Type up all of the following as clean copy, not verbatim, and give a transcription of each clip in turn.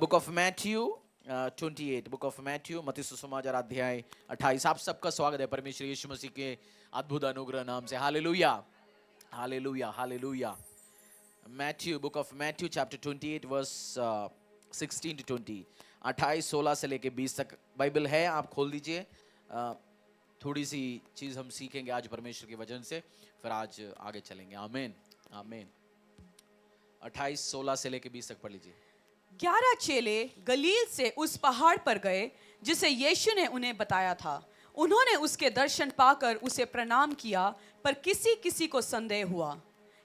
Book of Matthew 28, book of Matthew मत्ती सुसमाचार अध्याय 28। आप सबका स्वागत है परमेश्वर यीशु मसीह के अद्भुत अनुग्रह नाम से। Hallelujah, hallelujah, hallelujah. Matthew, book of Matthew chapter 28 verse 16 to 20, 28 16 से लेके 20 तक बाइबल है, आप खोल दीजिए। थोड़ी सी चीज हम सीखेंगे आज परमेश्वर के वचन से, फिर आज आगे चलेंगे। आमीन, आमीन। 28 16 से लेके 20 तक पढ़ लीजिए। 11 चेले गलील से उस पहाड़ पर गए जिसे यीशु ने उन्हें बताया था। उन्होंने उसके दर्शन पाकर उसे प्रणाम किया, पर किसी किसी को संदेह हुआ।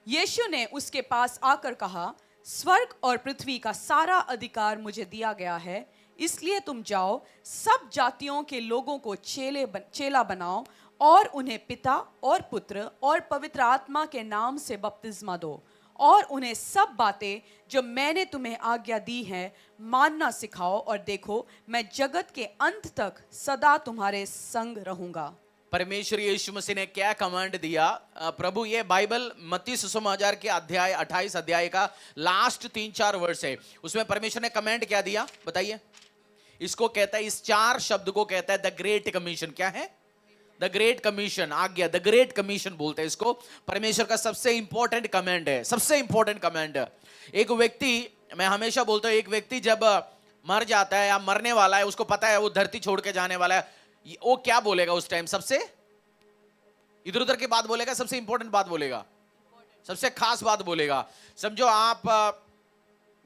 यीशु ने उसके पास आकर कहा, स्वर्ग और पृथ्वी का सारा अधिकार मुझे दिया गया है, इसलिए तुम जाओ, सब जातियों के लोगों को चेला बनाओ और उन्हें पिता और पुत्र और पवित्र आत्मा के नाम से बपतिस्मा दो, और उन्हें सब बातें जो मैंने तुम्हें आज्ञा दी हैं मानना सिखाओ, और देखो मैं जगत के अंत तक सदा तुम्हारे संग रहूंगा। परमेश्वर यीशु मसीह ने क्या कमांड दिया? प्रभु, ये बाइबल मत्ती सुसमाचार के अध्याय 28 अध्याय का लास्ट 3-4 वर्ष है। उसमें परमेश्वर ने कमांड क्या दिया बताइए? इसको कहता है, इस 4 शब्द को कहता है द ग्रेट कमीशन। क्या है? द ग्रेट कमीशन, आज्ञा। द ग्रेट कमीशन बोलते हैं इसको। परमेश्वर का सबसे इंपॉर्टेंट कमांड है, सबसे इंपॉर्टेंट कमांड। एक व्यक्ति, मैं हमेशा बोलता हूं, एक व्यक्ति जब मर जाता है या मरने वाला है, उसको पता है वो धरती छोड़ के जाने वाला है, वो क्या बोलेगा उस टाइम? सबसे इधर उधर की बात बोलेगा, सबसे इंपॉर्टेंट बात बोलेगा, सबसे खास बात बोलेगा। समझो आप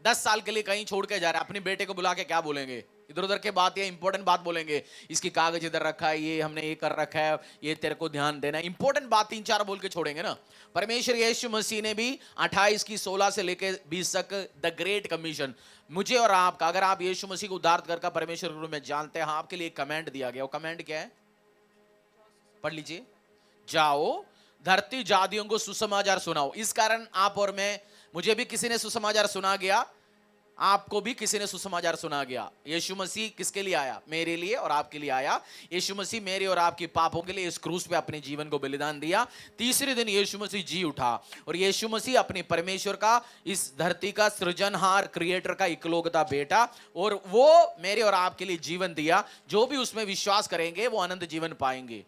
10 साल के लिए कहीं छोड़ के जा रहे हैं, अपने बेटे को बुला के क्या बोलेंगे? इधर उधर के बात या इंपॉर्टेंट बात बोलेंगे। इसकी कागज इधर रखा है, ये हमने ये कर रखा है, ये तेरे को ध्यान देना है। इंपॉर्टेंट बात 3-4 बोल के छोड़ेंगे ना। परमेश्वर यीशु मसीह ने भी 28 की 16 से लेके 20 तक द ग्रेट कमीशन, मुझे और आपका, अगर आप यीशु मसीह को उद्धारकर्ता का परमेश्वर के रूप में जानते हैं, आपके लिए एक कमांड दिया गया। वो कमांड क्या है? पढ़ लीजिए। जाओ, धरती जातियों को सुसमाचार सुनाओ। इस कारण आप और मैं, मुझे भी किसी ने सुसमाचार सुना गया, आपको भी किसी ने सुसमाचार सुना गया। यीशु मसीह किसके लिए आया? मेरे लिए और आपके लिए आया। यीशु मसीह मेरे और आपके पापों के लिए इस क्रूस पे अपने जीवन को बलिदान दिया। तीसरे दिन यीशु मसीह जी उठा, और यीशु मसीह अपने परमेश्वर का, इस धरती का सृजनहार, क्रिएटर का इकलौता बेटा, और वो मेरे और आपके लिए जीवन दिया। जो भी उसमें विश्वास करेंगे वो अनंत जीवन पाएंगे।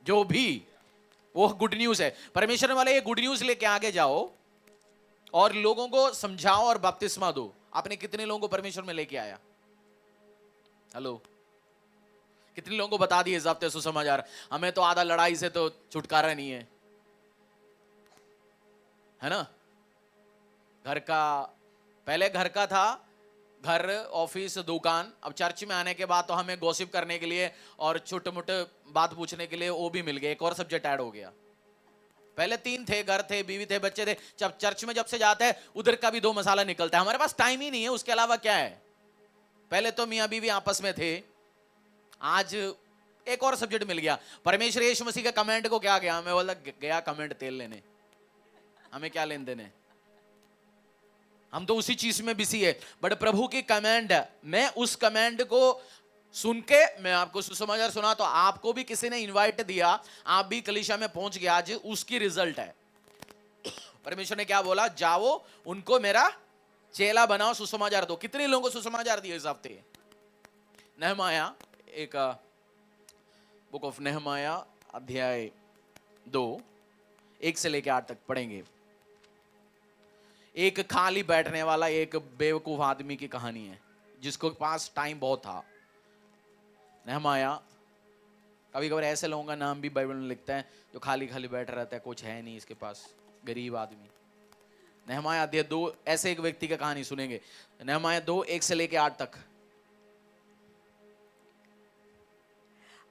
जो भी, वो गुड न्यूज है। परमेश्वर वाले ये गुड न्यूज लेके आगे जाओ और लोगों को समझाओ और बपतिस्मा दो। आपने कितने लोगों को परमेश्वर में लेके आया? हेलो, कितने लोगों को बता दिए इस हफ्ते सुसमाचार? हमें तो आधा लड़ाई से तो छुटकारा नहीं है ना? घर का, पहले घर का था, घर, ऑफिस, दुकान। अब चर्च में आने के बाद तो हमें गॉसिप करने के लिए और छोटे मोटे बात पूछने के लिए वो भी मिल गया, एक और सब्जेक्ट ऐड हो गया। पहले 3 थे, घर थे, बीवी थे, बच्चे थे। जब चर्च में जब से जाते हैं, उधर का भी 2 मसाला निकलता है। हमारे पास टाइम ही नहीं है, उसके अलावा क्या है? पहले तो मियां बीवी आपस में थे, आज एक और सब्जेक्ट मिल गया। परमेश्वर यीशु मसीह के कमेंट को क्या गया? मैं बोला गया कमेंट तेल लेने, हमें क्या लेन देने? हम तो उसी चीज में बिजी है। बट प्रभु की कमांड, मैं उस कमांड को सुन के मैं आपको सुसमाचार सुना, तो आपको भी किसी ने इनवाइट दिया, आप भी कलीसिया में पहुंच गए, आज उसकी रिजल्ट है। परमेश्वर ने क्या बोला? जाओ, उनको मेरा चेला बनाओ, सुसमाचार दो। कितने लोगों को सुसमाचार दिया इस हफ्ते? नहमाया, एक बुक ऑफ नहमाया अध्याय 2 1 से लेकर 8 तक पढ़ेंगे। एक खाली बैठने वाला, एक बेवकूफ आदमी की कहानी है, जिसको पास टाइम बहुत था। नहमाया, कभी कभी ऐसे लोगों का नाम भी बाइबल में लिखता है जो खाली खाली बैठा रहता है, कुछ है नहीं इसके पास, गरीब आदमी। नहमाया अध्याय 2, ऐसे एक व्यक्ति की कहानी सुनेंगे। नहमाया 2 1 से लेके 8 तक।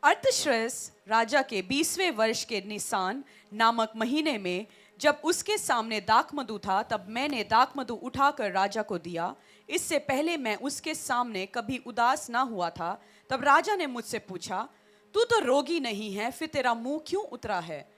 अर्थश्रेस राजा के 20वें वर्ष के निसान नामक महीने में, जब उसके सामने दाखमधु था, तब मैंने दाखमधु उठाकर राजा को दिया। इससे पहले मैं उसके सामने कभी उदास ना हुआ था। तब राजा ने मुझसे पूछा, तू तो रोगी नहीं है, फिर तेरा मुंह क्यों उतरा है?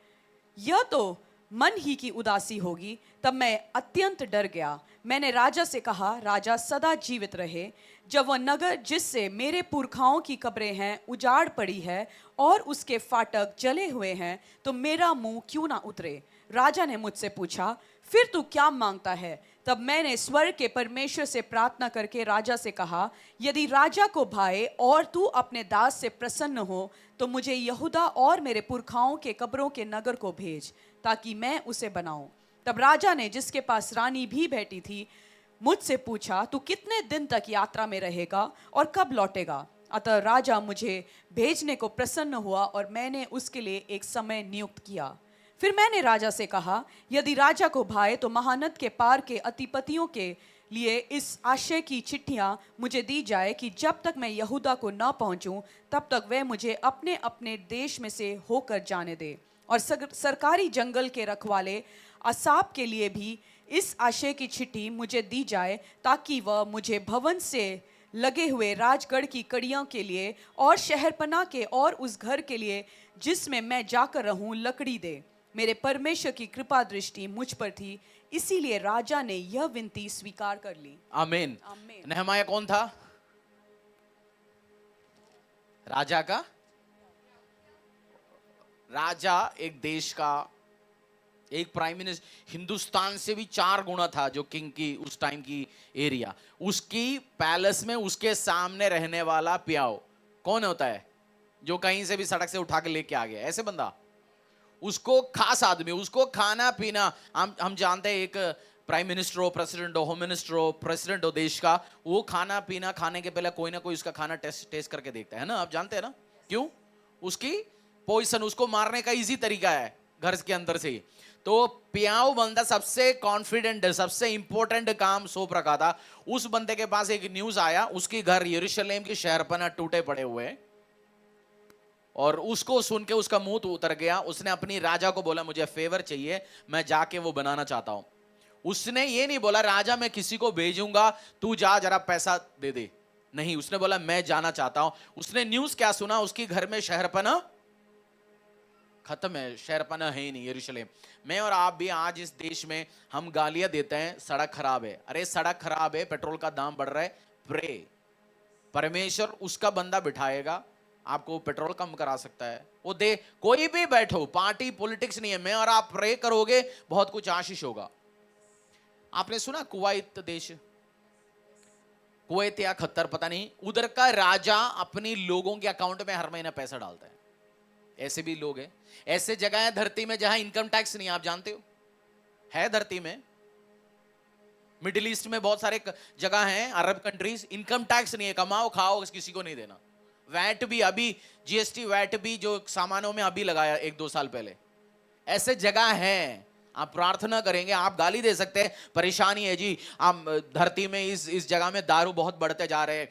यह तो मन ही की उदासी होगी। तब मैं अत्यंत डर गया। मैंने राजा से कहा, राजा सदा जीवित रहे। जब वह नगर जिससे मेरे पुरखाओं की कब्रें हैं उजाड़ पड़ी है और उसके फाटक जले हुए हैं, तो मेरा मुंह क्यों ना उतरे? राजा ने मुझसे पूछा, फिर तू क्या मांगता है? तब मैंने स्वर्ग के परमेश्वर से प्रार्थना करके राजा से कहा, यदि राजा को भाए और तू अपने दास से प्रसन्न हो तो मुझे यहूदा और मेरे पुरखाओं के कब्रों के नगर को भेज, ताकि मैं उसे बनाऊं। तब राजा ने, जिसके पास रानी भी बैठी थी, मुझसे पूछा, तू कितने दिन तक यात्रा में रहेगा और कब लौटेगा? अतः राजा मुझे भेजने को प्रसन्न हुआ और मैंने उसके लिए एक समय नियुक्त किया। फिर मैंने राजा से कहा, यदि राजा को भाए तो महानद के पार के अतिपतियों के लिए इस आशय की चिट्ठियां मुझे दी जाए कि जब तक मैं यहूदा को न पहुंचूं तब तक वे मुझे अपने अपने देश में से होकर जाने दे। और सरकारी जंगल के रखवाले असाप के लिए भी इस आशय की चिट्ठी मुझे दी जाए, ताकि वह मुझे भवन से लगे हुए राजगढ़ की कड़ियों के लिए और शहरपनाह के और उस घर के लिए जिसमें मैं जाकर रहूं लकड़ी दे। मेरे परमेश्वर की कृपा दृष्टि मुझ पर थी, इसीलिए राजा ने यह विनती स्वीकार कर ली। आमीन। आमीन। नेहमाया कौन था? राजा का राजा, एक देश का एक प्राइम मिनिस्टर, हिंदुस्तान से भी 4 गुना था जो किंग की उस टाइम की एरिया। उसकी पैलेस में उसके सामने रहने वाला प्याओ कौन होता है? जो कहीं से भी सड़क से उठा के लेके आ गया, ऐसे बंदा, उसको खास आदमी, उसको खाना पीना, हम जानते हैं एक प्राइम मिनिस्टर हो, प्रेसिडेंट हो, होम मिनिस्टर हो, प्रेसिडेंट हो देश का, वो खाना पीना खाने के पहले कोई ना कोई उसका खाना टेस्ट करके देखता है ना, आप जानते हैं ना क्यों? उसकी पोजीशन, उसको मारने का इजी तरीका है घर के अंदर से ही। तो पियाओ बंदा सबसे कॉन्फिडेंट, सबसे इंपॉर्टेंट काम सौंप रखा था। उस बंदे के पास एक न्यूज आया, उसके घर यरूशलेम की शहरपनाह टूटे पड़े हुए हैं, और उसको सुन के उसका मुंह तो उतर गया। उसने अपनी राजा को बोला, मुझे फेवर चाहिए, मैं जाके वो बनाना चाहता हूं। उसने ये नहीं बोला राजा मैं किसी को भेजूंगा, तू जा जरा पैसा दे दे, नहीं, उसने बोला मैं जाना चाहता हूं। उसने न्यूज क्या सुना? उसकी घर में शहरपनाह खत्म है, शहरपनाह है ही नहीं यरूशलेम। मैं और आप भी आज इस देश में हम गालियां देते हैं, सड़क खराब है, अरे सड़क खराब है, पेट्रोल का दाम बढ़ रहा है, प्रे, परमेश्वर उसका बंदा बिठाएगा, आपको पेट्रोल कम करा सकता है। वो दे, कोई भी बैठो, पार्टी पॉलिटिक्स नहीं है, मैं और आप प्रे करोगे बहुत कुछ आशीष होगा। आपने सुना कुवैत देश, कुवैत या खत्तर पता नहीं, उधर का राजा अपनी लोगों के अकाउंट में हर महीना पैसा डालता है। ऐसे भी लोग हैं, ऐसे जगह है धरती में जहां इनकम टैक्स नहीं, आप जानते हो, है धरती में। मिडिल ईस्ट में बहुत सारे जगह हैं, अरब कंट्रीज, इनकम टैक्स नहीं है, कमाओ खाओ, किसी को नहीं देना। वैट भी अभी, जीएसटी वैट भी जो सामानों में अभी लगाया 1-2 साल पहले, ऐसे जगह हैं। आप प्रार्थना करेंगे, आप गाली दे सकते हैं, परेशानी है जी, आप धरती में इस जगह में दारू बहुत बढ़ते जा रहे हैं,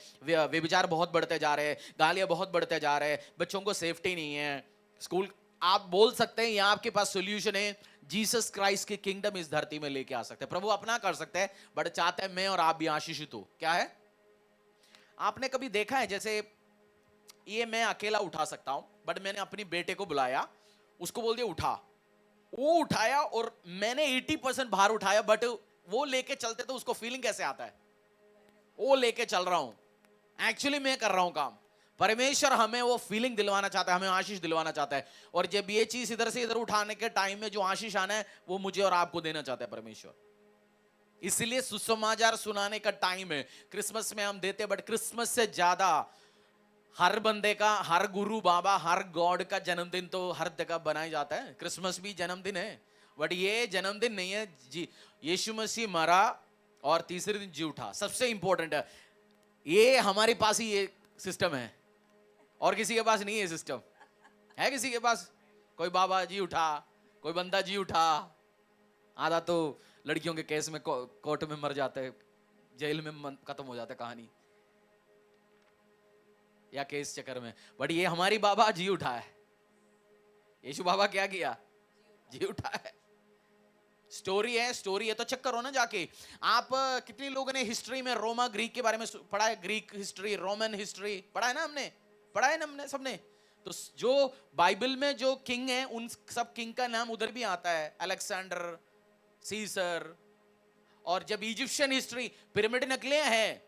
व्यभिचार बहुत बढ़ते जा रहे हैं, गालियां बहुत बढ़ते जा रहे हैं, बच्चों को सेफ्टी नहीं है, स्कूल, आप बोल सकते हैं यहाँ आपके पास सोल्यूशन है, जीसस क्राइस्ट की किंगडम इस धरती में लेके आ सकते हैं, प्रभु अपना कर सकते हैं, बट चाहते हैं मैं और आप भी आशीषित हो। क्या है? आपने कभी देखा है, जैसे ये मैं अकेला उठा सकता हूं, बट मैंने अपनी बेटे को बुलाया, उसको बोल दिया उठा, वो उठाया, और मैंने 80% भार उठाया, बट वो लेके चलते तो उसको फीलिंग कैसे आता है? वो लेके चल रहा हूं, एक्चुअली मैं कर रहा हूं काम। परमेश्वर हमें वो फीलिंग दिलवाना चाहता है, हमें आशीष दिलवाना चाहता है, और जब ये चीज इधर से इधर उठाने के टाइम में जो आशीष आना है वो मुझे और आपको देना चाहता है परमेश्वर। इसलिए सुसमाचार सुनाने का टाइम है। क्रिसमस में हम देते हैं, बट क्रिसमस से ज्यादा हर बंदे का, हर गुरु बाबा, हर गॉड का जन्मदिन तो हर जगह बनाया जाता है। क्रिसमस भी जन्मदिन है, बट ये जन्मदिन नहीं है जी। यीशु मसीह मरा और तीसरे दिन जी उठा, सबसे इंपॉर्टेंट है। ये हमारे पास ही ये सिस्टम है, और किसी के पास नहीं है सिस्टम। है किसी के पास? कोई बाबा जी उठा, कोई बंदा जी उठा, आधा तो लड़कियों के केस में कोर्ट में मर जाते हैं, जेल में खत्म हो जाता है कहानी, या केस चक्कर में। बट ये हमारी बाबा जी उठा है। यीशु बाबा क्या किया? जी उठा है। स्टोरी है तो चेक करो ना जाके। आप कितने लोगों ने हिस्ट्री में रोमा ग्रीक के बारे में पढ़ा है? ग्रीक हिस्ट्री, रोमन हिस्ट्री पढ़ा है ना हमने? पढ़ा है ना हमने सबने? तो जो बाइबल में जो किंग है, उन सब किंग का नाम उधर भी आता है, अलेक्जेंडर, सीसर। और जब इजिप्शियन हिस्ट्री, पिरामिड निकले हैं,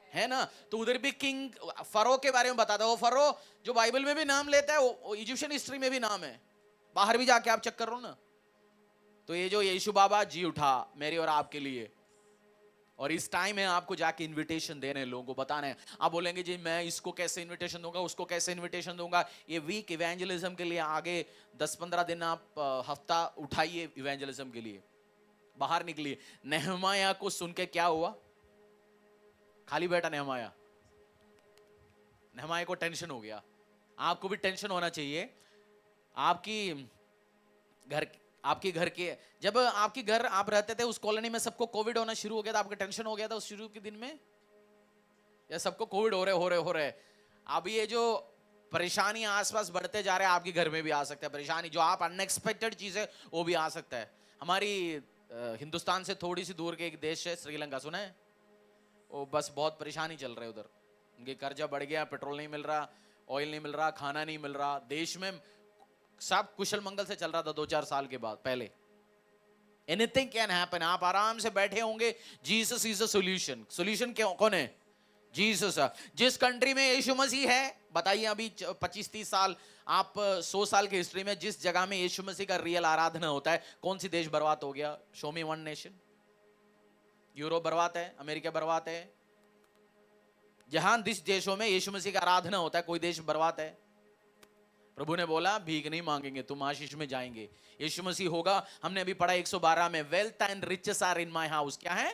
है ना, तो उधर भी किंग फरो के बारे में बताता है। वो फरो जो बाइबल में भी नाम लेता है, वो इजिप्शियन हिस्ट्री में भी नाम है, बाहर भी जाके आप चेक कर लो ना। तो ये जो यीशु बाबा जी उठा मेरे और आपके लिए, और इस टाइम है आपको जाके इनविटेशन देने हैं, लोगों को बताना है। आप बोलेंगे जी मैं इसको कैसे इनविटेशन दूंगा, उसको कैसे इनविटेशन दूंगा। ये वीक इवेंजलिज्म के लिए आगे 10-15 दिन आप हफ्ता उठाइए इवेंजलिज्म के लिए, बाहर निकलिए। नेहमाया को सुन के क्या हुआ? खाली बैठा नेहमाया, नेहमाया को टेंशन हो गया। आपको भी टेंशन होना चाहिए। आपकी घर के, जब आपकी घर आप रहते थे उस कॉलोनी में सबको कोविड होना शुरू हो गया था, आपका टेंशन हो गया था उस शुरू के दिन में? या सबको कोविड हो रहे। अब ये जो परेशानी आसपास बढ़ते जा रहे हैं, आपके घर में भी आ सकता है परेशानी। जो आप अनएक्सपेक्टेड चीज है वो भी आ सकता है। हमारी हिंदुस्तान से थोड़ी सी दूर के एक देश है श्रीलंका, सुना है? वो बस बहुत परेशानी चल रहा है उधर। उनके कर्जा बढ़ गया, पेट्रोल नहीं मिल रहा, ऑयल नहीं मिल रहा, खाना नहीं मिल रहा। देश में सब कुशल मंगल से चल रहा था 2-4 साल के बाद पहले। Anything can happen. आप आराम से बैठे होंगे, Jesus is a solution. Solution कौन है? जीसस। जिस कंट्री में यीशु मसीह है, बताइए अभी 25-30 साल, आप 100 साल की हिस्ट्री में जिस जगह में यीशु मसीह का रियल आराधना होता है, कौन सी देश बर्बाद हो गया? शो मी वन नेशन। यूरोप बर्बाद है, अमेरिका बर्बाद है। जहां जिस देशों में यीशु मसीह का आराधना होता है, कोई देश बर्बाद है? प्रभु ने बोला भीख नहीं मांगेंगे, तुम आशीष में जाएंगे। यीशु मसीह होगा। हमने अभी पढ़ा 112 में, wealth and riches are in my house. क्या है?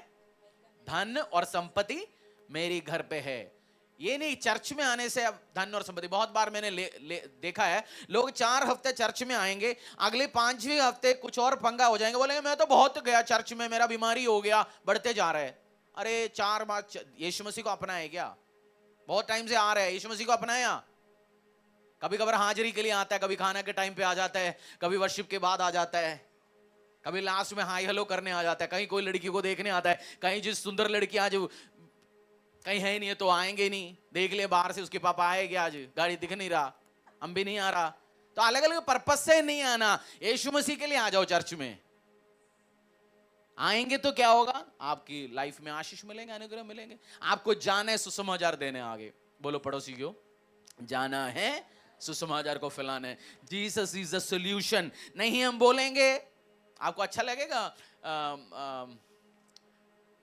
धन और संपत्ति मेरी घर पे है। ये नहीं चर्च में आने से अब धन और संपत्ति। बहुत बार मैंने देखा है, लोग 4 हफ्ते चर्च में आएंगे, अगले 5वें हफ्ते कुछ और पंगा हो जाएंगे, बोलेंगे मैं तो बहुत गया चर्च में, मेरा बीमारी हो गया, बढ़ते जा रहा है। अरे 4 बार यीशु मसीह को अपना है क्या? बहुत टाइम से आ रहा है, यीशु मसीह को अपनाया? कभी कभार हाजिरी के लिए आता है, कभी खाना के टाइम पे आ जाता है, कभी वर्शिप के बाद आ जाता है, कभी लास्ट में हाई हेलो करने आ जाता है, कहीं कोई लड़की को देखने आता है, कहीं जिस सुंदर लड़की आज कहीं है नहीं है तो आएंगे नहीं, देख ले बाहर से उसके पापा आएंगे, आज गाड़ी दिख नहीं रहा, हम भी नहीं आ रहा। तो अलग अलग पर्पस से नहीं आना, यीशु मसीह के लिए आ जाओ चर्च में। आएंगे तो क्या होगा? आपकी लाइफ में आशीष मिलेंगे, अनुग्रह मिलेंगे। आपको जाना है सुसमाचार देने आगे। बोलो पड़ोसी को, जाना है सुसमाचार को फैलाना है। Jesus is the solution. नहीं हम बोलेंगे, आपको अच्छा लगेगा?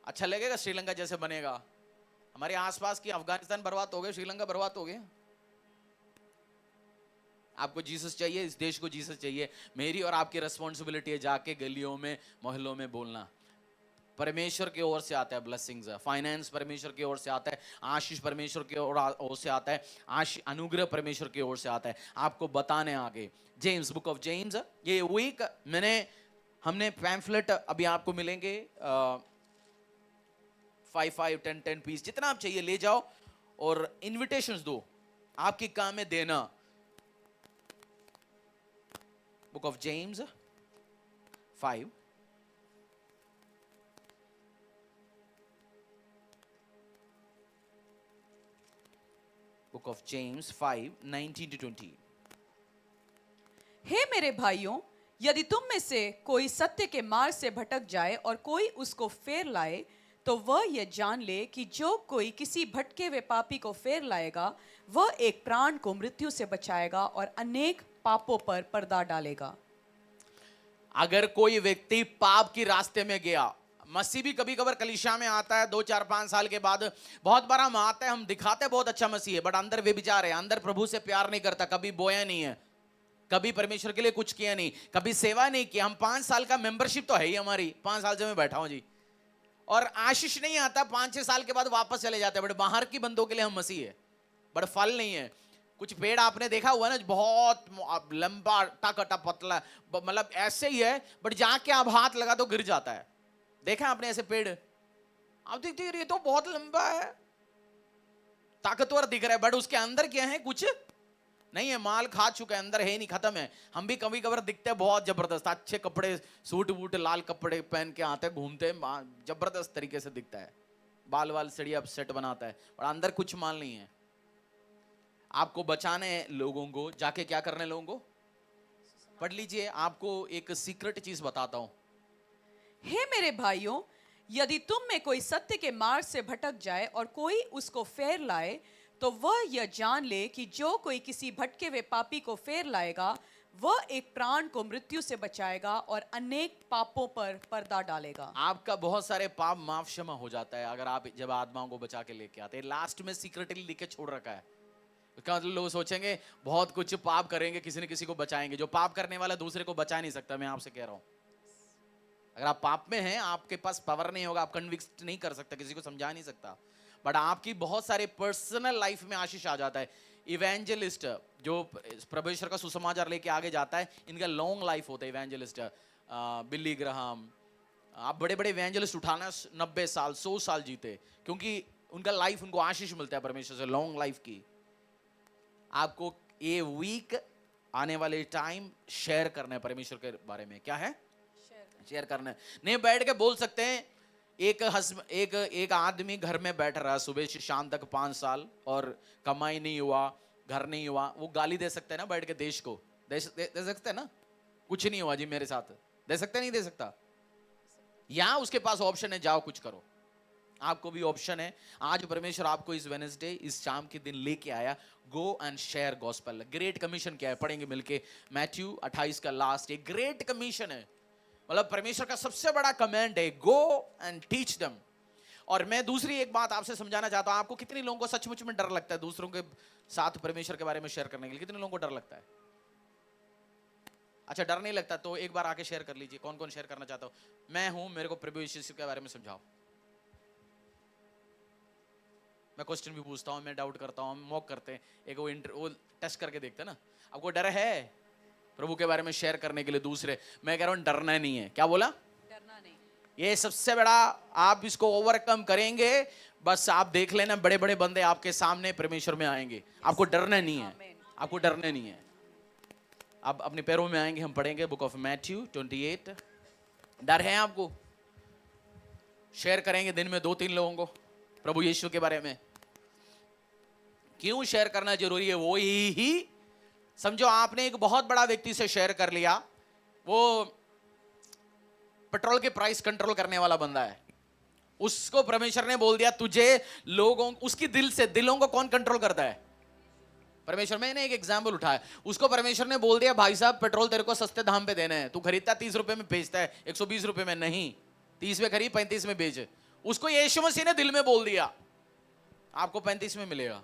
अच्छा लगेगा? श्रीलंका जैसे बनेगा। हमारे आसपास की अफगानिस्तान बर्बाद हो गए, श्रीलंका बर्बाद हो गया। आपको जीसस चाहिए, इस देश को जीसस चाहिए। मेरी और आपकी रिस्पॉन्सिबिलिटी है जाके गलियों में, मोहल्लों में बोलना। परमेश्वर की ओर से आता है ब्लेसिंग्स, फाइनेंस परमेश्वर की ओर से आता है, आशीष परमेश्वर की ओर से आता है, अनुग्रह परमेश्वर की ओर से आता है। आपको बताने आगे जेम्स, बुक ऑफ जेम्स। ये वीक हमने पैम्फलेट अभी आपको मिलेंगे 5, 10 पीस, जितना आप चाहिए ले जाओ और इनविटेशंस दो। आपकी काम है देना। Book of James 5, book of James 5:19-20। हे मेरे भाइयों, यदि तुम में से कोई सत्य के मार्ग से भटक जाए और कोई उसको फेर लाए, तो वह यह जान ले कि जो कोई किसी भटके हुए पापी को फेर लाएगा, वह एक प्राण को मृत्यु से बचाएगा और अनेक पापों पर पर्दा डालेगा। अगर कोई व्यक्ति पाप की रास्ते में गया, मसीह भी कभी कभार कलीसिया में आता है 2-4-5 साल के बाद। बहुत बार हम आते हैं, हम दिखाते हैं बहुत अच्छा मसीह है, बट अंदर व्यभिचार है, अंदर प्रभु से प्यार नहीं करता, कभी बोया नहीं है, कभी परमेश्वर के लिए कुछ किया नहीं, कभी सेवा नहीं किया। हम 5 साल का मेंबरशिप तो है ही हमारी, 5 साल से मैं बैठा हूं जी, और आशीष नहीं आता, 5-6 साल के बाद वापस चले जाते हैं। बट बाहर की बंदों के लिए हम मसीह है, बट फल नहीं है। कुछ पेड़ आपने देखा हुआ ना, बहुत लंबा टाकटा पतला, मतलब ऐसे ही है, बट जाके आप हाथ लगा तो गिर जाता है। देखा आपने ऐसे पेड़? आप देखते ये तो बहुत लंबा है, ताकतवर दिख रहा है, बट उसके अंदर क्या है? कुछ नहीं है, माल खा चुका है, अंदर है नहीं, खत्म है। हम भी कभी कभार दिखते हैं बहुत जबरदस्त, अच्छे कपड़े, सूट वूट, लाल कपड़े पहन के आते हैं, घूमते हैं, जबरदस्त तरीके से दिखता है, बाल वाल सड़िया सेट बनाता है, और अंदर कुछ माल नहीं है। आपको बचाने हैं लोगों को, जाके क्या करने लोगों को? पढ़ लीजिए, आपको एक सीक्रेट चीज बताता हूं। हे मेरे भाइयों, यदि तुम में कोई सत्य के मार्ग से भटक जाए और कोई उसको फेर लाए, तो वह यह जान ले कि जो कोई किसी भटके हुए पापी को फेर लाएगा, वह एक प्राण को मृत्यु से बचाएगा और अनेक पापों पर पर्दा डालेगा। आपका बहुत सारे पाप माफ क्षमा हो जाता है अगर आप जब आत्माओं को बचा के लेके आते हैं। लास्ट में सीक्रेटली लिख के छोड़ रखा है। उसका मतलब लोग सोचेंगे बहुत कुछ पाप करेंगे, किसी न किसी को बचाएंगे। जो पाप करने वाला दूसरे को बचा नहीं सकता। मैं आपसे कह रहा हूं, अगर आप पाप में हैं, आपके पास पावर नहीं होगा, आप कन्विक्ट नहीं कर सकता, किसी को समझा नहीं सकता। बट आपकी बहुत सारे पर्सनल लाइफ में आशीष आ जाता है। इवेंजलिस्ट जो परमेश्वर का सुसमाचार लेके आगे जाता है, इनका लॉन्ग लाइफ होता है। इवेंजलिस्ट बिली ग्राहम, आप बड़े बड़े इवेंजलिस्ट उठाना 90 साल 100 साल जीते, क्योंकि उनका लाइफ, उनको आशीष मिलता है परमेश्वर से, लॉन्ग लाइफ की। आपको ये वीक आने वाले टाइम शेयर करना है परमेश्वर के बारे में। क्या है? शेयर करना है। नहीं बैठ के बोल सकते हैं। एक आदमी घर में बैठ रहा है सुबह से शाम तक 5 साल और कमाई नहीं हुआ, घर नहीं हुआ, वो गाली दे सकते हैं ना बैठ के? देश को दे सकते हैं ना? कुछ नहीं हुआ जी मेरे साथ, दे सकते नहीं दे सकता? या उसके पास ऑप्शन है, जाओ कुछ करो। आपको भी ऑप्शन है। आज परमेश्वर आपको इस वेडनेसडे, इस शाम के दिन लेके आया, go and share gospel. Great commission क्या है पढ़ेंगे मिलके, मैथ्यू 28 का लास्ट। एक ग्रेट कमीशन है, मतलब परमेश्वर का सबसे बड़ा कमांड है, गो एंड टीच देम। और मैं दूसरी एक बात आपसे समझाना चाहता हूं। आपको कितने लोगों को सचमुच में डर लगता है दूसरों के साथ परमेश्वर के बारे में शेयर करने के लिए? कितने लोगों को डर लगता है? अच्छा, डर नहीं लगता तो एक बार आके शेयर कर लीजिए। कौन कौन शेयर करना चाहता हो? मैं हूं, मेरे को प्रभु यीशु के बारे में समझाओ। मैं क्वेश्चन भी पूछता हूं, मैं डाउट करता हूं, मॉक करते हैं, एक वो टेस्ट करके देखते हैं ना। आपको डर है प्रभु के बारे में शेयर करने के लिए दूसरे? मैं कह रहा हूं डरना नहीं है। क्या बोला? डरना नहीं। ये सबसे बड़ा, आप इसको ओवरकम करेंगे। बस आप देख लेना, बड़े बड़े बंदे आपके सामने परमेश्वर में आएंगे। आपको डरना नहीं है, आपको डरना नहीं है। अब अपने पैरों में आएंगे। हम पढ़ेंगे बुक ऑफ मैथ्यू 28। डर है आपको? शेयर करेंगे दिन में 2-3 लोगों को प्रभु यीशु के बारे में। क्यों शेयर करना जरूरी है? वो ही समझो, आपने एक बहुत बड़ा व्यक्ति से शेयर कर लिया, वो पेट्रोल के प्राइस कंट्रोल करने वाला बंदा है। उसको परमेश्वर ने बोल दिया तुझे लोगों, उसकी दिलों को कौन कंट्रोल करता है? परमेश्वर। मैंने एक एग्जाम्पल उठाया, उसको परमेश्वर ने बोल दिया भाई साहब पेट्रोल तेरे को सस्ते दाम पे देना है, तू खरीदता 30 रुपए में बेचता है 120 रुपए में, नहीं 30 में खरीद 35 में बेच। उसको यीशु मसीह ने दिल में बोल दिया आपको 35 में मिलेगा।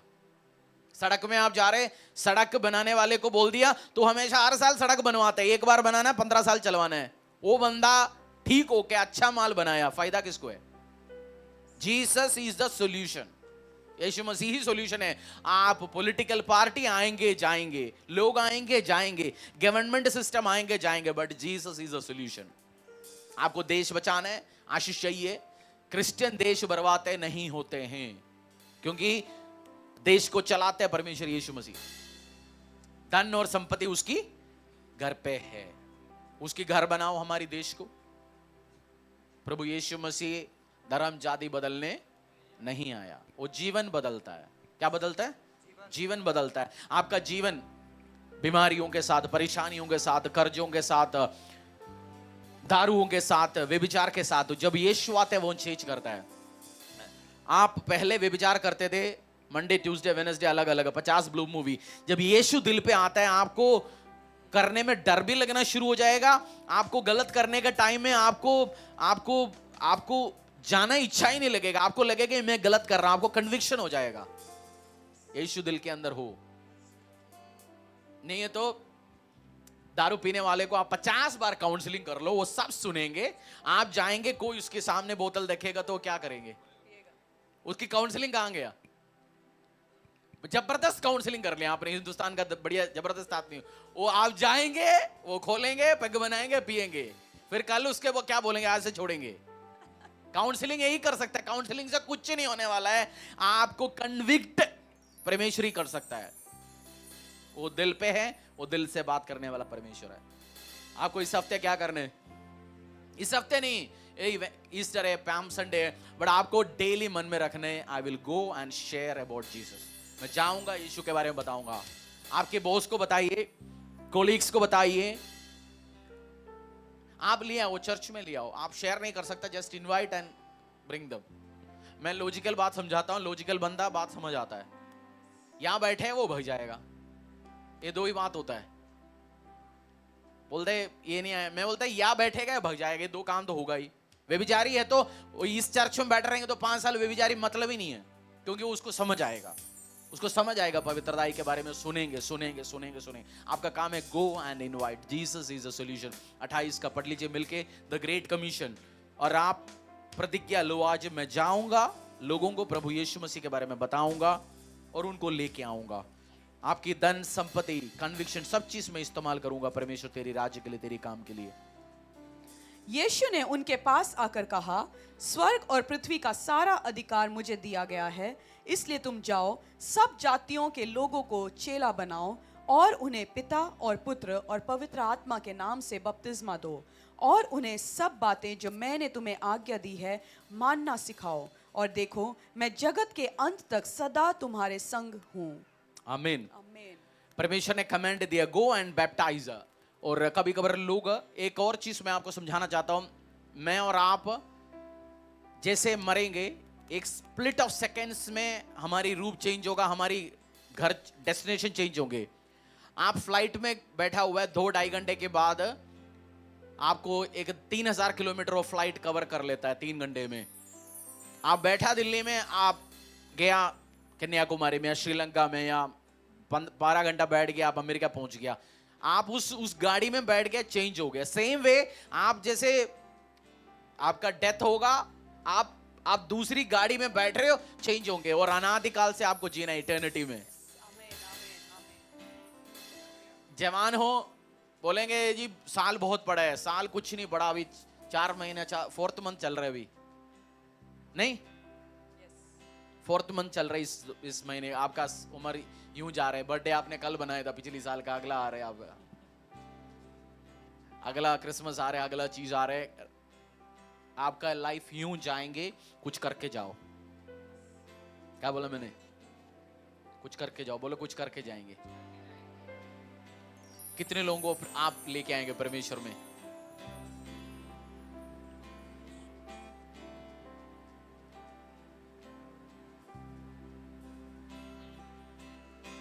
सड़क में आप जा रहे, सड़क बनाने वाले को बोल दिया तू हमेशा हर साल सड़क बनवाता है, एक बार बनाना 15 साल चलवाना है। वो बंदा ठीक हो के अच्छा माल बनाया, फायदा किसको है? Jesus is the solution. यीशु मसीह ही सॉल्यूशन है। आप पॉलिटिकल पार्टी आएंगे जाएंगे, लोग आएंगे जाएंगे, गवर्नमेंट सिस्टम आएंगे जाएंगे, but Jesus is the solution. आपको देश बचाना है, आशीष चाहिए। क्रिश्चियन देश बर्बादे नहीं होते हैं, क्योंकि देश को चलाते हैं परमेश्वर यीशु मसीह। धन और संपत्ति उसकी घर पे है, उसकी घर बनाओ हमारी देश को। प्रभु यीशु मसीह धर्म जाति बदलने नहीं आया, वो जीवन बदलता है। क्या बदलता है? जीवन बदलता है। आपका जीवन बीमारियों के साथ, परेशानियों के साथ, कर्जों के साथ, दारुओं के साथ, व्यभिचार के साथ, जब यीशु आता है वो चेंज करता है। आप पहले व्यभिचार करते थे, मंडे ट्यूसडे वेडनेसडे अलग अलग, 50 ब्लू मूवी। जब यीशु दिल पे आता है, आपको करने में डर भी लगना शुरू हो जाएगा। आपको गलत करने के टाइम में आपको जाना इच्छा ही नहीं लगेगा। आपको लगेगा मैं गलत कर रहा हूं, आपको कन्विक्शन हो जाएगा। यीशु दिल के अंदर हो। नहीं है तो दारू पीने वाले को आप 50 बार काउंसलिंग कर लो, वो सब सुनेंगे। आप जाएंगे, कोई उसके सामने बोतल देखेगा तो क्या करेंगे? उसकी काउंसलिंग कहां गया? जबरदस्त काउंसलिंग कर लिया आपने, हिंदुस्तान का बढ़िया जबरदस्त आदमी। वो आप जाएंगे, वो खोलेंगे, पैग बनाएंगे, पिएंगे, फिर कल उसके वो क्या बोलेंगे? आज से छोड़ेंगे। काउंसलिंग यही कर सकता है। काउंसलिंग से कुछ नहीं होने वाला है। आपको कन्विक्ट परमेश्वर ही कर सकता है। वो दिल पे है, वो दिल से बात करने वाला परमेश्वर है। आपको इस हफ्ते क्या करने? इस हफ्ते नहीं, ईस्टर है, पैम संडे है, बट आपको डेली मन में रखने, I will go and share about Jesus. मैं जाऊंगा, यीशु के बारे में बताऊंगा। आपके बॉस को बताइए, कोलीग्स को बताइए। आप ले आओ, चर्च में ले आओ। आप शेयर नहीं कर सकता, just invite and bring them. मैं लॉजिकल बात समझाता हूं, लॉजिकल बंदा बात समझ आता है। यहां बैठे हैं, वो भग जाएगा। ये दो ही बात होता है। बोलते ये नहीं आया, मैं बोलता या बैठेगा या भग जाएगा, दो काम तो होगा ही। व्यभिचारी है तो इस चर्च में बैठ रहेंगे तो 5 साल व्यभिचारी मतलब ही नहीं है, क्योंकि उसको समझ आएगा, उसको समझ आएगा पवित्रताई के बारे में। सुनेंगे सुनेंगे सुनेंगे सुनेंगे। आपका काम है go and invite, Jesus is a solution. 28 का पढ़ लीजिए मिलके, द ग्रेट कमीशन। और आप प्रतिज्ञा लो, आज मैं जाऊंगा, लोगों को प्रभु यीशु मसीह के बारे में बताऊंगा और उनको लेके आऊंगा। आपकी धन संपत्ति, कन्विक्शन, सब चीज में इस्तेमाल करूंगा परमेश्वर तेरी राज्य के लिए, तेरी काम के लिए। यीशु ने उनके पास आकर कहा, स्वर्ग और पृथ्वी का सारा अधिकार मुझे दिया गया है, इसलिए तुम जाओ, सब जातियों के लोगों को चेला बनाओ और उन्हें पिता और पुत्र और पवित्र आत्मा के नाम से बपतिस्मा दो और उन्हें सब बातें जो मैंने तुम्हें आज्ञा दी है मानना सिखाओ, और देखो मैं जगत के अंत तक सदा तुम्हारे संग हूँ। आमीन। आमीन। परमेश्वर ने कमांड दिया, गो एंड बैप्टाइज। और कभी कभार लोग, एक और चीज मैं आपको समझाना चाहता हूं, मैं और आप जैसे मरेंगे, एक स्प्लिट ऑफ सेकेंड्स में हमारी रूप चेंज होगा, हमारी घर डेस्टिनेशन चेंज होंगे। आप फ्लाइट में बैठा हुआ है, 2-2.5 घंटे के बाद आपको एक 3000 किलोमीटर वो फ्लाइट कवर कर लेता है 3 घंटे में। आप बैठा दिल्ली में, आप गया कन्याकुमारी में या श्रीलंका में, या 12 घंटा बैठ गया, आप अमेरिका पहुंच गया। आप उस गाड़ी में बैठ गया, चेंज हो गया। सेम वे आप जैसे आपका डेथ होगा, आप दूसरी गाड़ी में बैठ रहे हो, चेंज होंगे और अनादिकाल से आपको जीना इटर्निटी में। जवान हो, बोलेंगे जी साल बहुत बड़ा है, साल कुछ नहीं बड़ा, अभी 4 महीने, 4th मंथ चल रहा है, अभी नहीं 4th मंथ चल रहा है इस महीने, आपका उम्र यूं जा रहा है। बर्थडे आपने कल बनाया था पिछली साल का, अगला आ रहा है, आपका अगला क्रिसमस आ रहा है, अगला चीज आ रहा है। आपका लाइफ यूं जाएंगे, कुछ करके जाओ। क्या बोला मैंने? कुछ करके जाओ, बोलो कुछ करके जाएंगे। कितने लोगों को आप लेके आएंगे परमेश्वर में?